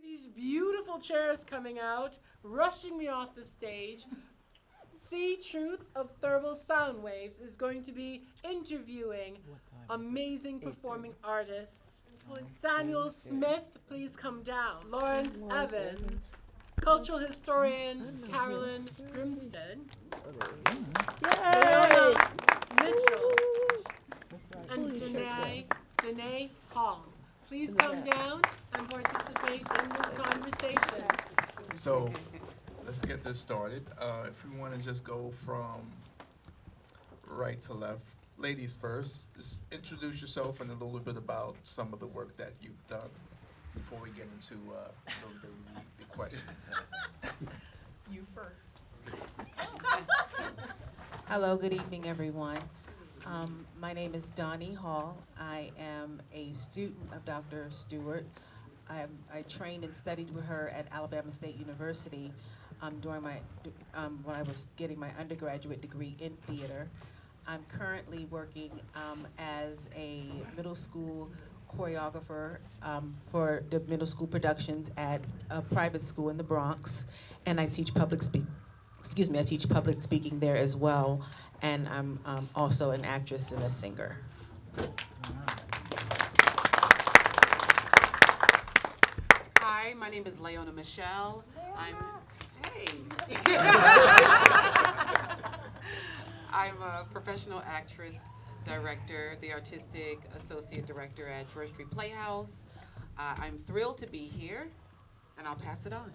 These beautiful chairs coming out, rushing me off the stage. C Truth of Thermal Soundwaves is going to be interviewing amazing performing artists. Samuel Smith, please come down. Lawrence Evans, cultural historian Carolyn Grimstead, Laiona Michelle, and Donei Hall. Please come down and participate in this conversation. So let's get this started. If we want to just go from right to left, ladies first, just introduce yourself and a little bit about some of the work that you've done before we get into a little bit of the questions. You first. Hello, good evening, everyone. My name is Donei Hall. I am a student of Dr. Stewart. I trained and studied with her at Alabama State University during when I was getting my undergraduate degree in theater. I'm currently working as a middle school choreographer for the middle school productions at a private school in the Bronx, and I teach public speaking there as well, and I'm also an actress and a singer. Hi, my name is Laiona Michelle. I'm a professional actress, director, the artistic associate director at George Street Playhouse. I'm thrilled to be here, and I'll pass it on.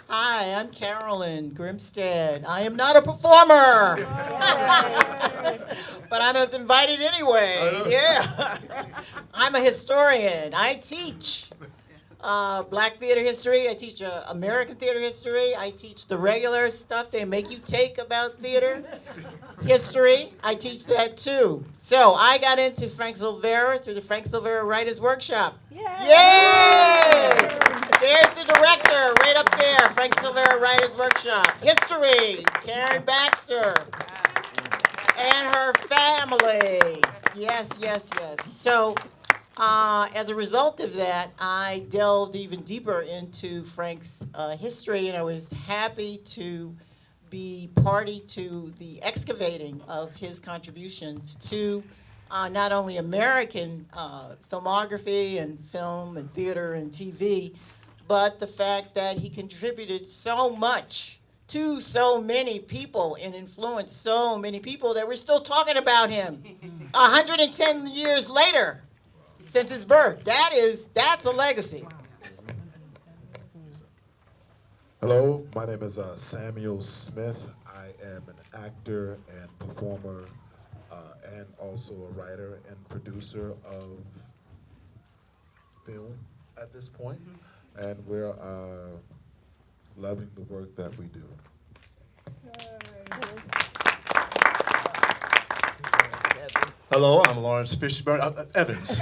Hi, I'm Carolyn Grimstead. I am not a performer, but I was invited anyway. Yeah, I'm a historian. I teach Black theater history. I teach American theater history. I teach the regular stuff they make you take about theater history. I teach that too. So I got into Frank Silvera through the Frank Silvera Writers Workshop. Yay! There's the director, right up there, Frank Silvera Writers Workshop. History, Karen Baxter and her family. Yes. So as a result of that, I delved even deeper into Frank's history, and I was happy to be party to the excavating of his contributions to not only American filmography and film and theater and TV, but the fact that he contributed so much to so many people and influenced so many people that we're still talking about him 110 years later since his birth. That's a legacy. Hello, my name is Samuel Smith. I am an actor and performer and also a writer and producer of film at this point. And we're loving the work that we do. Hello, I'm Lawrence Fishburne, Evans.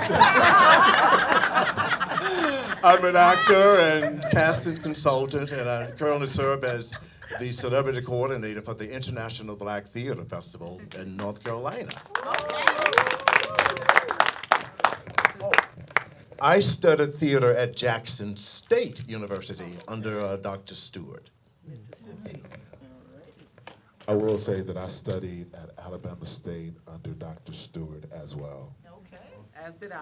I'm an actor and casting consultant, and I currently serve as the celebrity coordinator for the International Black Theater Festival in North Carolina. I studied theater at Jackson State University under Dr. Stewart. I will say that I studied at Alabama State under Dr. Stewart as well. Okay. As did I.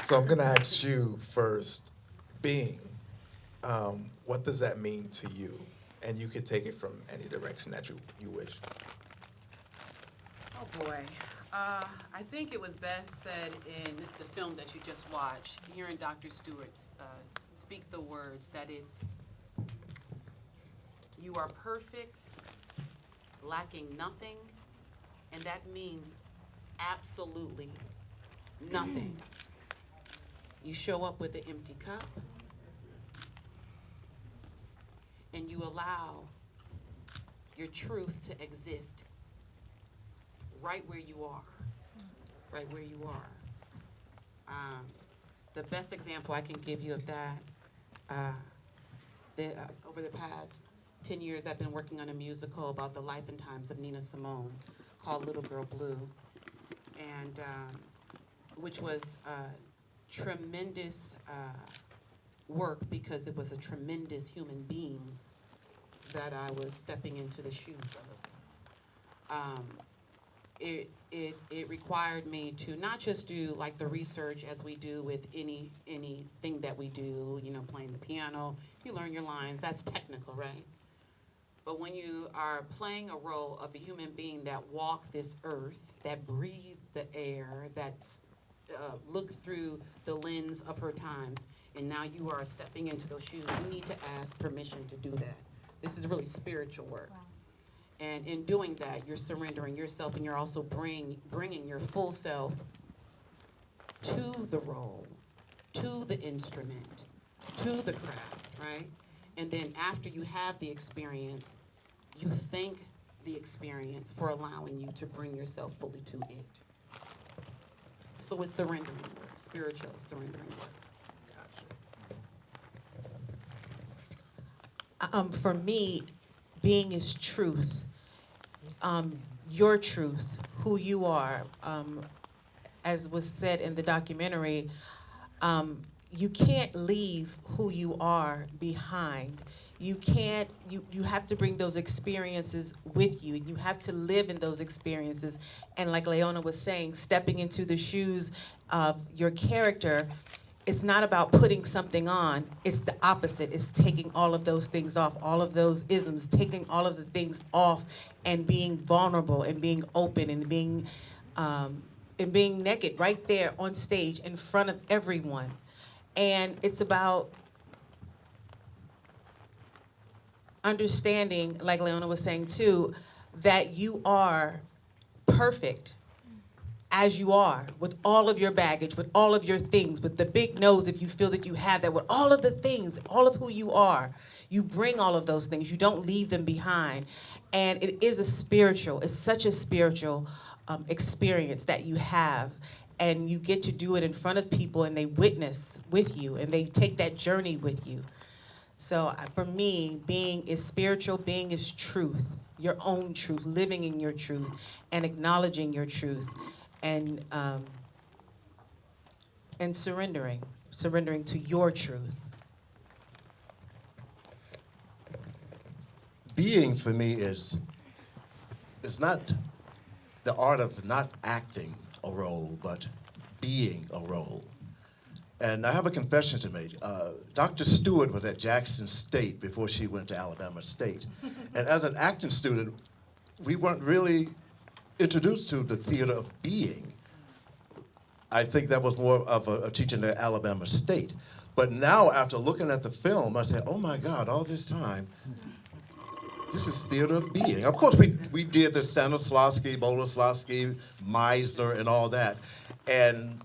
So I'm going to ask you first, what does that mean to you? And you could take it from any direction that you wish. Oh boy. I think it was best said in the film that you just watched, hearing Dr. Stewart speak the words that you are perfect, lacking nothing, and that means absolutely nothing. You show up with an empty cup, and you allow your truth to exist right where you are. The best example I can give you of that, over the past 10 years, I've been working on a musical about the life and times of Nina Simone called Little Girl Blue. and which was tremendous work because it was a tremendous human being that I was stepping into the shoes of. It required me to not just do like the research as we do with anything that we do, you know, playing the piano, you learn your lines, that's technical, right? But when you are playing a role of a human being that walked this earth, that breathed the air, that looked through the lens of her times, and now you are stepping into those shoes, you need to ask permission to do that. This is really spiritual work. Wow. And in doing that, you're surrendering yourself, and you're also bringing your full self to the role, to the instrument, to the craft, right? And then after you have the experience, you thank the experience for allowing you to bring yourself fully to it. So it's surrendering work, spiritual surrendering work. For me, being is truth. Your truth, who you are. As was said in the documentary, you can't leave who you are behind. You can't, you have to bring those experiences with you. You have to live in those experiences. And like Laiona was saying, stepping into the shoes of your character, it's not about putting something on, it's the opposite. It's taking all of those things off, all of those isms, taking all of the things off and being vulnerable and being open and being naked right there on stage in front of everyone. And it's about understanding, like Laiona was saying too, that you are perfect as you are, with all of your baggage, with all of your things, with the big nose if you feel that you have that, with all of the things, all of who you are. You bring all of those things. You don't leave them behind. And it is it's such a spiritual experience that you have. And you get to do it in front of people, and they witness with you, and they take that journey with you. So for me, being is spiritual, being is truth, your own truth, living in your truth, and acknowledging your truth, and surrendering to your truth. Being for me is not the art of not acting a role, but being a role. And I have a confession to make. Dr. Stewart was at Jackson State before she went to Alabama State. And as an acting student, we weren't really introduced to the theater of being. I think that was more of a teaching at Alabama State. But now, after looking at the film, I said, oh my God, all this time, this is theater of being. Of course, we did the Stanislavski, Boleslavsky, Meisner, and all that. And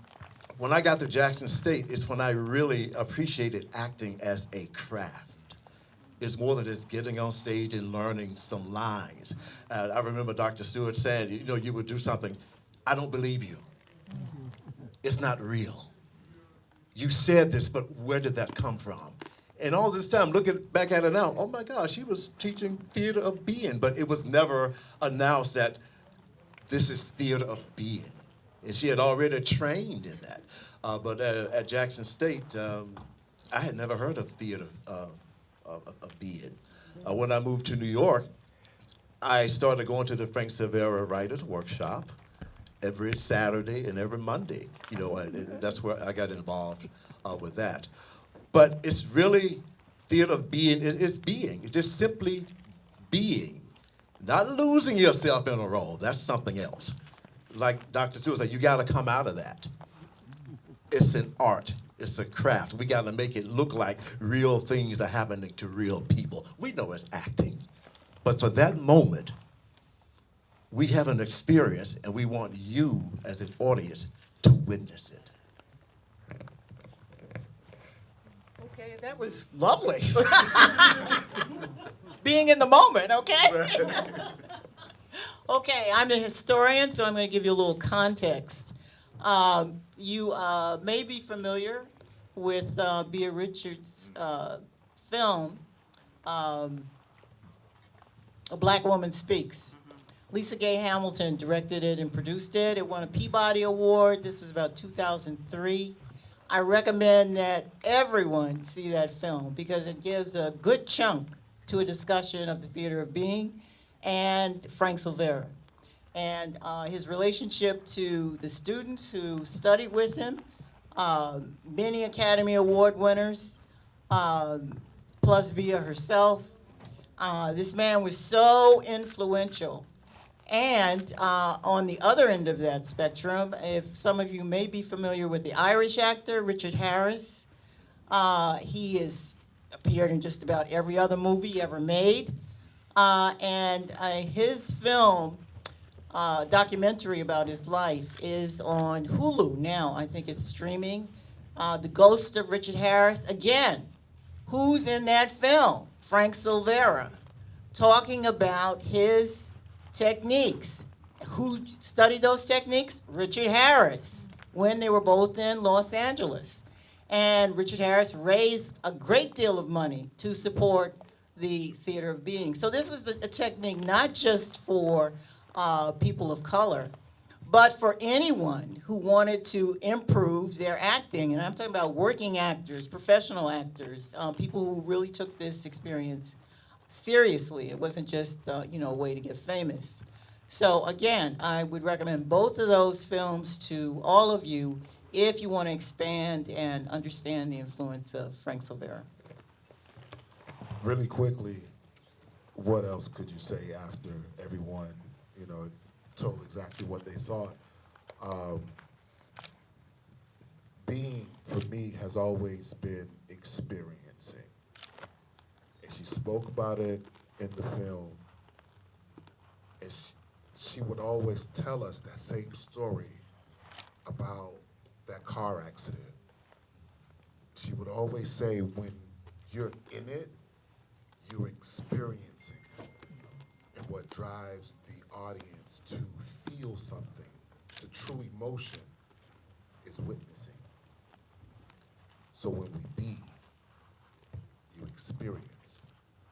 when I got to Jackson State, it's when I really appreciated acting as a craft. It's more than just getting on stage and learning some lines. I remember Dr. Stewart saying, you know, you would do something, I don't believe you. It's not real. You said this, but where did that come from? And all this time, looking back at it now, oh my gosh, she was teaching theater of being, but it was never announced that this is theater of being. And she had already trained in that. But at Jackson State, I had never heard of theater of being. When I moved to New York, I started going to the Frank Silvera Writers Workshop every Saturday and every Monday. You know, and that's where I got involved with that. But it's really theater of being. It's being. It's just simply being. Not losing yourself in a role. That's something else. Like Dr. Stewart said, you got to come out of that. It's an art. It's a craft. We got to make it look like real things are happening to real people. We know it's acting. But for that moment, we have an experience, and we want you as an audience to witness it. Okay, that was lovely. Being in the moment, okay? Okay, I'm the historian, so I'm going to give you a little context. You may be familiar with Bea Richards' film, A Black Woman Speaks. Lisa Gay Hamilton directed it and produced it. It won a Peabody Award. This was about 2003. I recommend that everyone see that film because it gives a good chunk to a discussion of the theater of being and Frank Silvera and his relationship to the students who studied with him, many Academy Award winners, plus Via herself. This man was so influential. And on the other end of that spectrum, if some of you may be familiar with the Irish actor, Richard Harris, he has appeared in just about every other movie ever made. And his film, documentary about his life, is on Hulu now. I think it's streaming. The Ghost of Richard Harris. Again, who's in that film? Frank Silvera, talking about his techniques. Who studied those techniques? Richard Harris, when they were both in Los Angeles. And Richard Harris raised a great deal of money to support the theater of being. So this was a technique not just for people of color, but for anyone who wanted to improve their acting. And I'm talking about working actors, professional actors, people who really took this experience seriously. It wasn't just a way to get famous. So again, I would recommend both of those films to all of you if you want to expand and understand the influence of Frank Silvera. Really quickly, what else could you say after everyone, told exactly what they thought? Being, for me, has always been experiencing. And she spoke about it in the film. And she would always tell us that same story about that car accident. She would always say, when you're in it, you're experiencing. And what drives the audience to feel something, to true emotion, is witnessing. So when we be, you experience,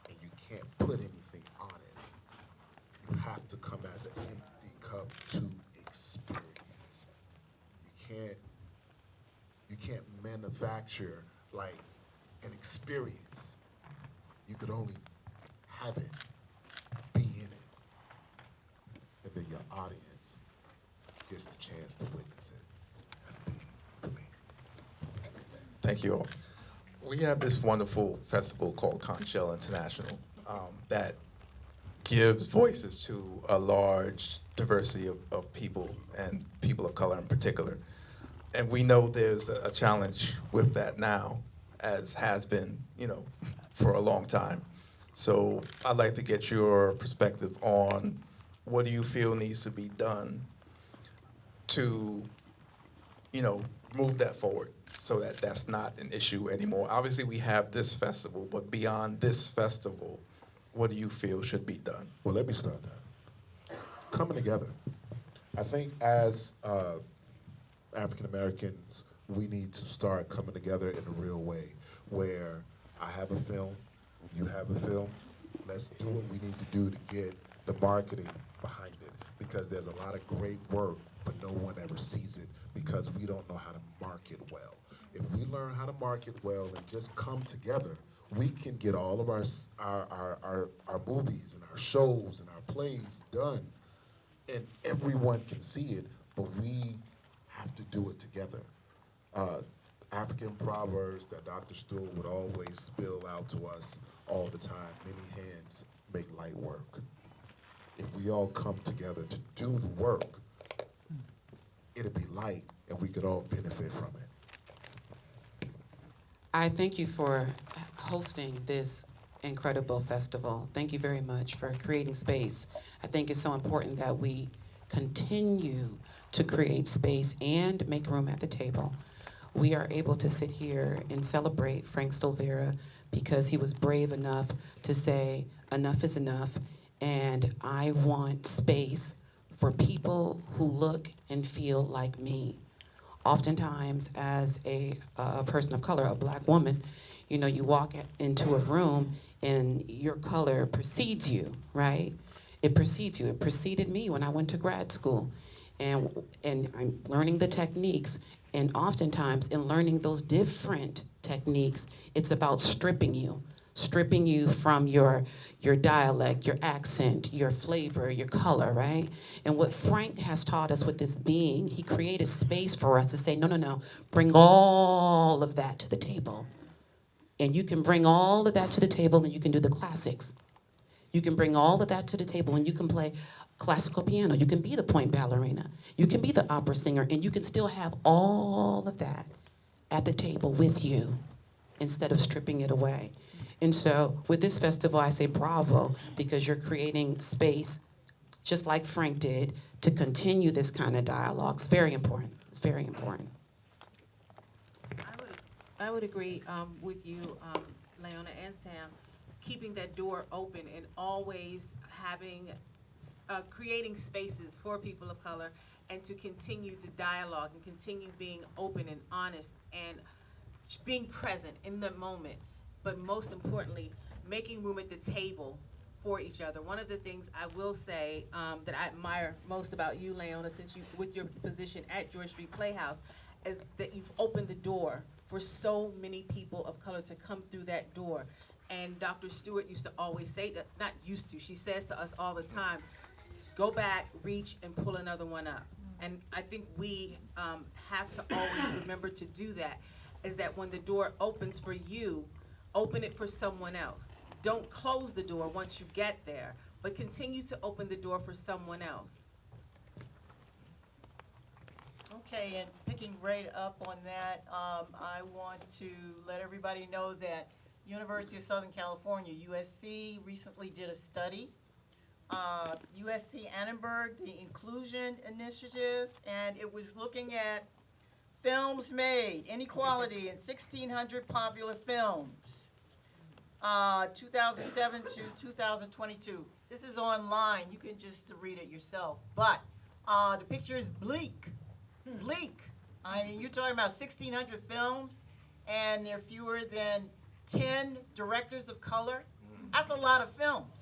and you can't put anything on it. You have to come as an empty cup to experience. You can't manufacture like an experience. You could only have it, be in it, and then your audience gets the chance to witness it. That's being for me. Thank you all. We have this wonderful festival called Conch International that gives voices to a large diversity of people and people of color in particular. And we know there's a challenge with that now, as has been, for a long time. So I'd like to get your perspective on what do you feel needs to be done to, move that forward so that that's not an issue anymore. Obviously, we have this festival, but beyond this festival, what do you feel should be done? Well, let me start that. Coming together. I think as African Americans, we need to start coming together in a real way, where I have a film, you have a film, let's do what we need to do to get the marketing behind it, because there's a lot of great work, but no one ever sees it because we don't know how to market well. If we learn how to market well and just come together, we can get all of our movies and our shows and our plays done, and everyone can see it, but we have to do it together. African proverbs that Dr. Stewart would always spill out to us all the time, many hands make light work. If we all come together to do the work, it'll be light and we could all benefit from it. I thank you for hosting this incredible festival. Thank you very much for creating space. I think it's so important that we continue to create space and make room at the table. We are able to sit here and celebrate Frank Silvera because he was brave enough to say enough is enough, and I want space for people who look and feel like me. Oftentimes, as a person of color, a black woman, you walk into a room and your color precedes you, right? It precedes you. It preceded me when I went to grad school. And I'm learning the techniques. And oftentimes in learning those different techniques, it's about stripping you from your dialect, your accent, your flavor, your color, right? And what Frank has taught us with this being, he created space for us to say, no, bring all of that to the table. And you can bring all of that to the table and you can do the classics. You can bring all of that to the table and you can play classical piano. You can be the point ballerina. You can be the opera singer, and you can still have all of that at the table with you instead of stripping it away. And so with this festival, I say bravo, because you're creating space, just like Frank did, to continue this kind of dialogue. It's very important. It's very important. I would agree with you, Laiona and Sam, keeping that door open and always creating spaces for people of color, and to continue the dialogue and continue being open and honest and being present in the moment, but most importantly, making room at the table for each other. One of the things I will say that I admire most about you, Laiona, since you, with your position at George Street Playhouse, is that you've opened the door for so many people of color to come through that door. And Dr. Stewart used to always say that, not used to, she says to us all the time, go back, reach, and pull another one up. And I think we have to always remember to do that, is that when the door opens for you, open it for someone else. Don't close the door once you get there, but continue to open the door for someone else. Okay, and picking right up on that, I want to let everybody know that University of Southern California, USC, recently did a study. USC Annenberg, the Inclusion Initiative, and it was looking at films made, inequality in 1,600 popular films, 2007 to 2022. This is online. You can just read it yourself. But the picture is bleak. Bleak. I mean, you're talking about 1,600 films, and there are fewer than 10 directors of color. That's a lot of films.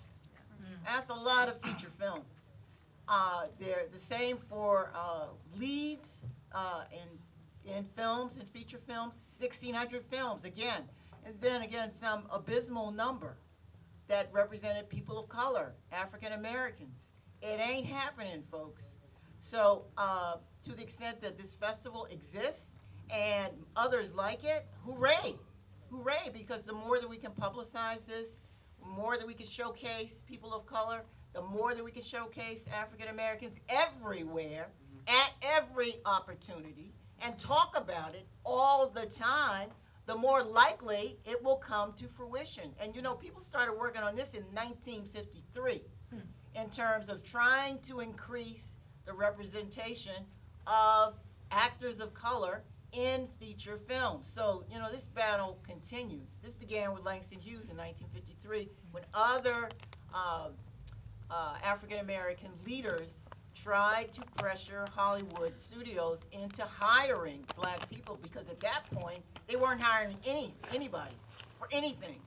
That's a lot of feature films. They're the same for leads in films and feature films, 1,600 films again. And then again, some abysmal number that represented people of color, African Americans. It ain't happening, folks. So to the extent that this festival exists and others like it, hooray. Hooray, because the more that we can publicize this, the more that we can showcase people of color, the more that we can showcase African Americans everywhere, at every opportunity, and talk about it all the time, the more likely it will come to fruition. And you know, people started working on this in 1953 in terms of trying to increase the representation of actors of color in feature films. So, you know, this battle continues. This began with Langston Hughes in 1953 when other African American leaders tried to pressure Hollywood studios into hiring black people, because at that point they weren't hiring anybody for anything.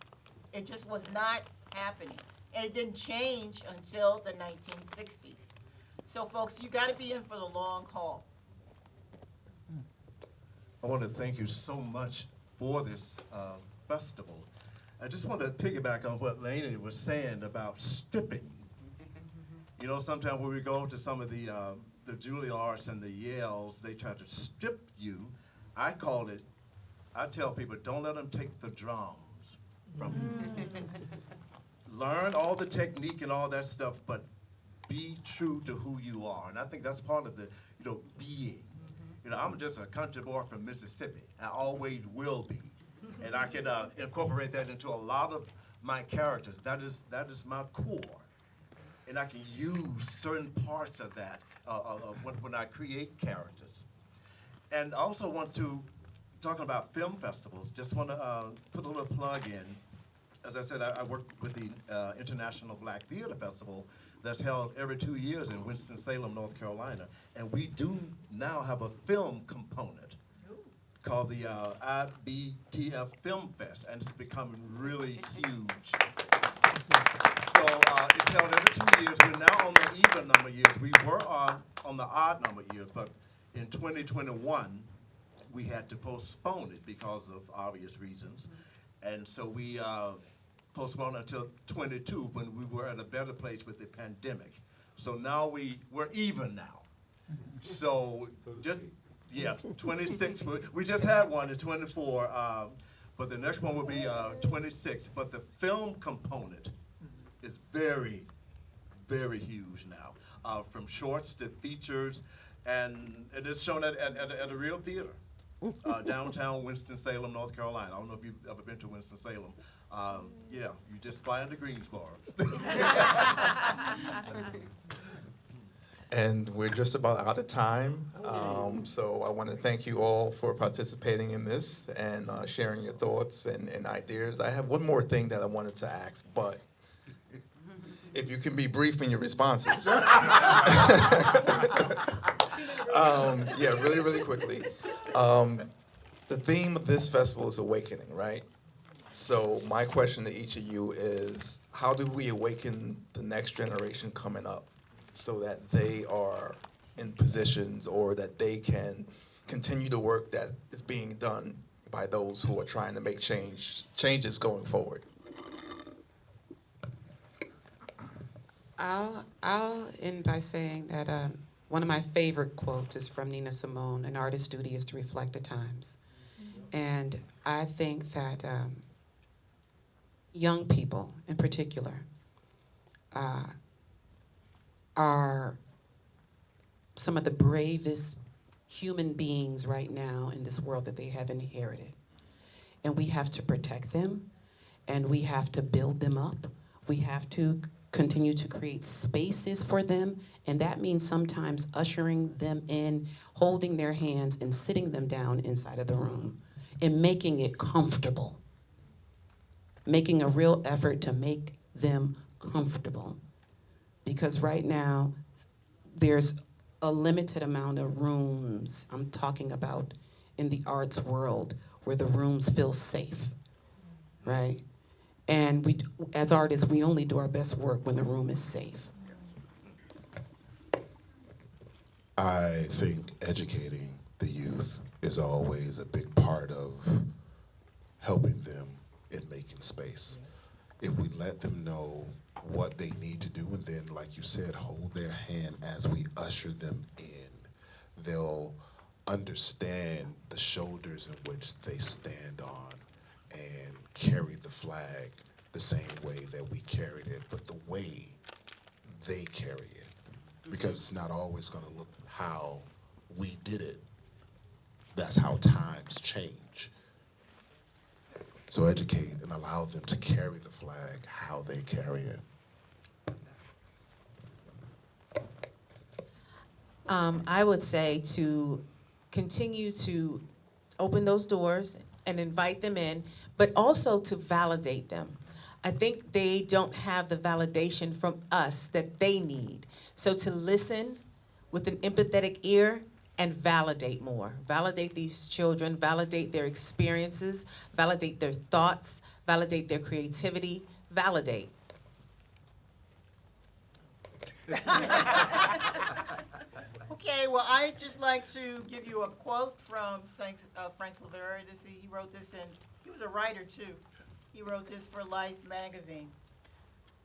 It just was not happening. And it didn't change until the 1960s. So folks, you gotta be in for the long haul. I want to thank you so much for this festival. I just want to piggyback on what Laiona was saying about stripping. You know, sometimes when we go to some of the Juilliards and the Yales, they try to strip you. I tell people, don't let them take the drums from you. Learn all the technique and all that stuff, but be true to who you are. And I think that's part of the, being. You know, I'm just a country boy from Mississippi. I always will be. And I can incorporate that into a lot of my characters. That is my core. And I can use certain parts of that when I create characters. And I also want to, talking about film festivals, just want to put a little plug in. As I said, I work with the International Black Theater Festival that's held every 2 years in Winston-Salem, North Carolina. And we do now have a film component called the IBTF Film Fest, and it's becoming really huge. So it's held every 2 years. We're now on the even number of years. We were on the odd number of years, but in 2021, we had to postpone it because of obvious reasons. And so we postponed until 22 when we were at a better place with the pandemic. So now we're even now. So just, yeah, 26. We just had one in 24, but the next one will be 26. But the film component is very, very huge now, from shorts to features, and it is shown at a real theater, downtown Winston-Salem, North Carolina. I don't know if you've ever been to Winston-Salem. Yeah, you just fly into Greensboro. And we're just about out of time. So I want to thank you all for participating in this and sharing your thoughts and ideas. I have one more thing that I wanted to ask, but if you can be brief in your responses. Yeah, really, really quickly. The theme of this festival is awakening, right? So my question to each of you is, how do we awaken the next generation coming up so that they are in positions or that they can continue the work that is being done by those who are trying to make changes going forward? I'll end by saying that one of my favorite quotes is from Nina Simone: "An artist's duty is to reflect the times." And I think that young people in particular are some of the bravest human beings right now in this world that they have inherited. And we have to protect them, and we have to build them up. We have to continue to create spaces for them, and that means sometimes ushering them in, holding their hands, and sitting them down inside of the room, and making it comfortable. Making a real effort to make them comfortable. Because right now, there's a limited amount of rooms, I'm talking about in the arts world, where the rooms feel safe, right? And we, as artists, we only do our best work when the room is safe. I think educating the youth is always a big part of helping them in making space. If we let them know what they need to do, and then, like you said, hold their hand as we usher them in, they'll understand the shoulders in which they stand on and carry the flag the same way that we carried it, but the way they carry it. Because it's not always gonna look how we did it. That's how times change. So educate and allow them to carry the flag how they carry it. I would say to continue to open those doors and invite them in, but also to validate them. I think they don't have the validation from us that they need. So to listen with an empathetic ear and validate more. Validate these children, validate their experiences, validate their thoughts, validate their creativity, validate. Okay, well, I'd just like to give you a quote from Frank Silvera. He wrote this he was a writer too. He wrote this for Life magazine.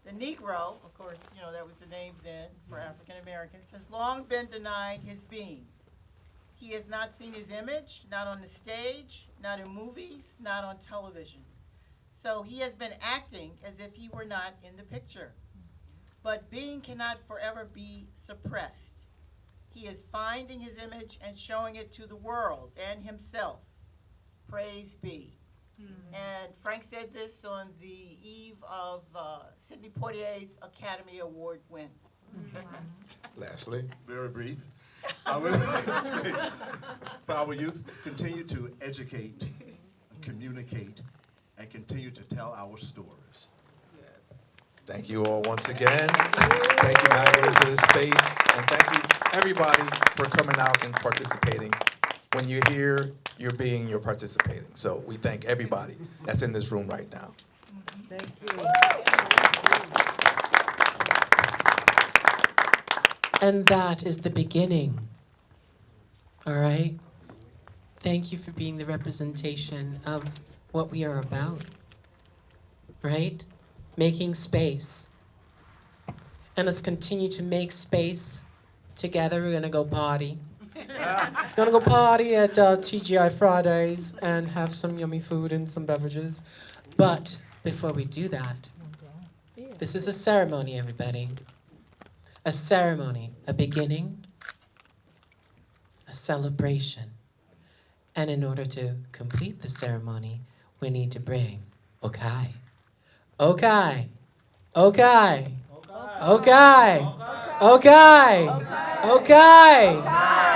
The Negro, of course, that was the name then for African Americans, has long been denied his being. He has not seen his image, not on the stage, not in movies, not on television. So he has been acting as if he were not in the picture. But being cannot forever be suppressed. He is finding his image and showing it to the world and himself. Praise be. And Frank said this on the eve of Sidney Poitier's Academy Award win. Lastly, Very brief. I would say, for our youth, continue to educate, communicate, and continue to tell our stories. thank you all once again. Thank you, Magdalene, for this space. And thank you, everybody, for coming out and participating. When you're here, you're participating. So we thank everybody that's in this room right now. Thank you. And that is the beginning. All right? Thank you for being the representation of what we are about. Right? Making space. And let's continue to make space together. We're gonna go party. Gonna go party at TGI Fridays and have some yummy food and some beverages. But before we do that, this is a ceremony, everybody. A ceremony, a beginning, a celebration. And in order to complete the ceremony, we need to bring Okai. Okai. Okai. Okai. Okai. Okai.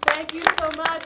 Thank you so much.